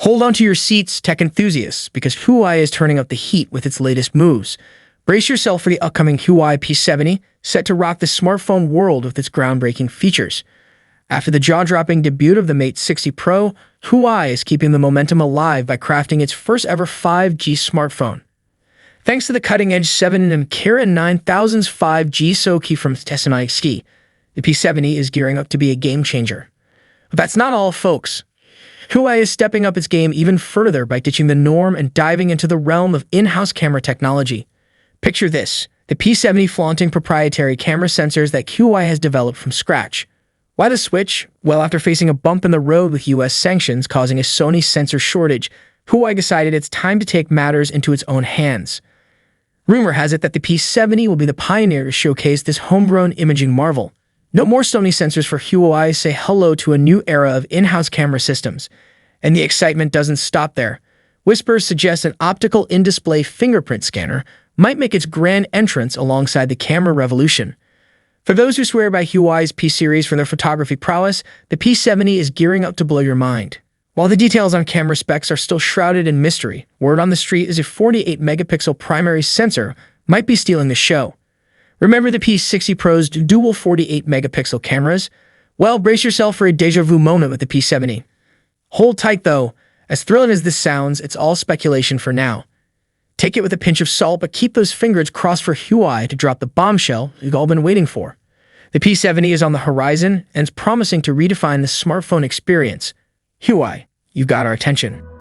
Hold on to your seats, tech enthusiasts, because Huawei is turning up the heat with its latest moves. Brace yourself for the upcoming Huawei P70, set to rock the smartphone world with its groundbreaking features. After the jaw-dropping debut of the P60 Pro, Huawei is keeping the momentum alive by crafting its first-ever 5G smartphone. Thanks to the cutting-edge 7nm 9000's 5G SoC from P70, the P70 is gearing up to be a game-changer. But that's not all, folks. Huawei is stepping up its game even further by ditching the norm and diving into the realm of in-house camera technology. Picture this, the P70 flaunting proprietary camera sensors that Huawei has developed from scratch. Why the switch? Well, after facing a bump in the road with US sanctions causing a Sony sensor shortage, Huawei decided it's time to take matters into its own hands. Rumor has it that the P70 will be the pioneer to showcase this homegrown imaging marvel. No more Sony sensors for Huawei say hello to a new era of in-house camera systems. And the excitement doesn't stop there. Whispers suggest an optical in-display fingerprint scanner might make its grand entrance alongside the camera revolution. For those who swear by Huawei's P series for their photography prowess, the P70 is gearing up to blow your mind. While the details on camera specs are still shrouded in mystery, word on the street is a 48-megapixel primary sensor might be stealing the show. Remember the P60 Pro's dual 48-megapixel cameras? Well, brace yourself for a deja vu moment with the P70. Hold tight though. As thrilling as this sounds, it's all speculation for now. Take it with a pinch of salt, but keep those fingers crossed for Huawei to drop the bombshell you've all been waiting for. The P70 is on the horizon and is promising to redefine the smartphone experience. Huawei, you've got our attention.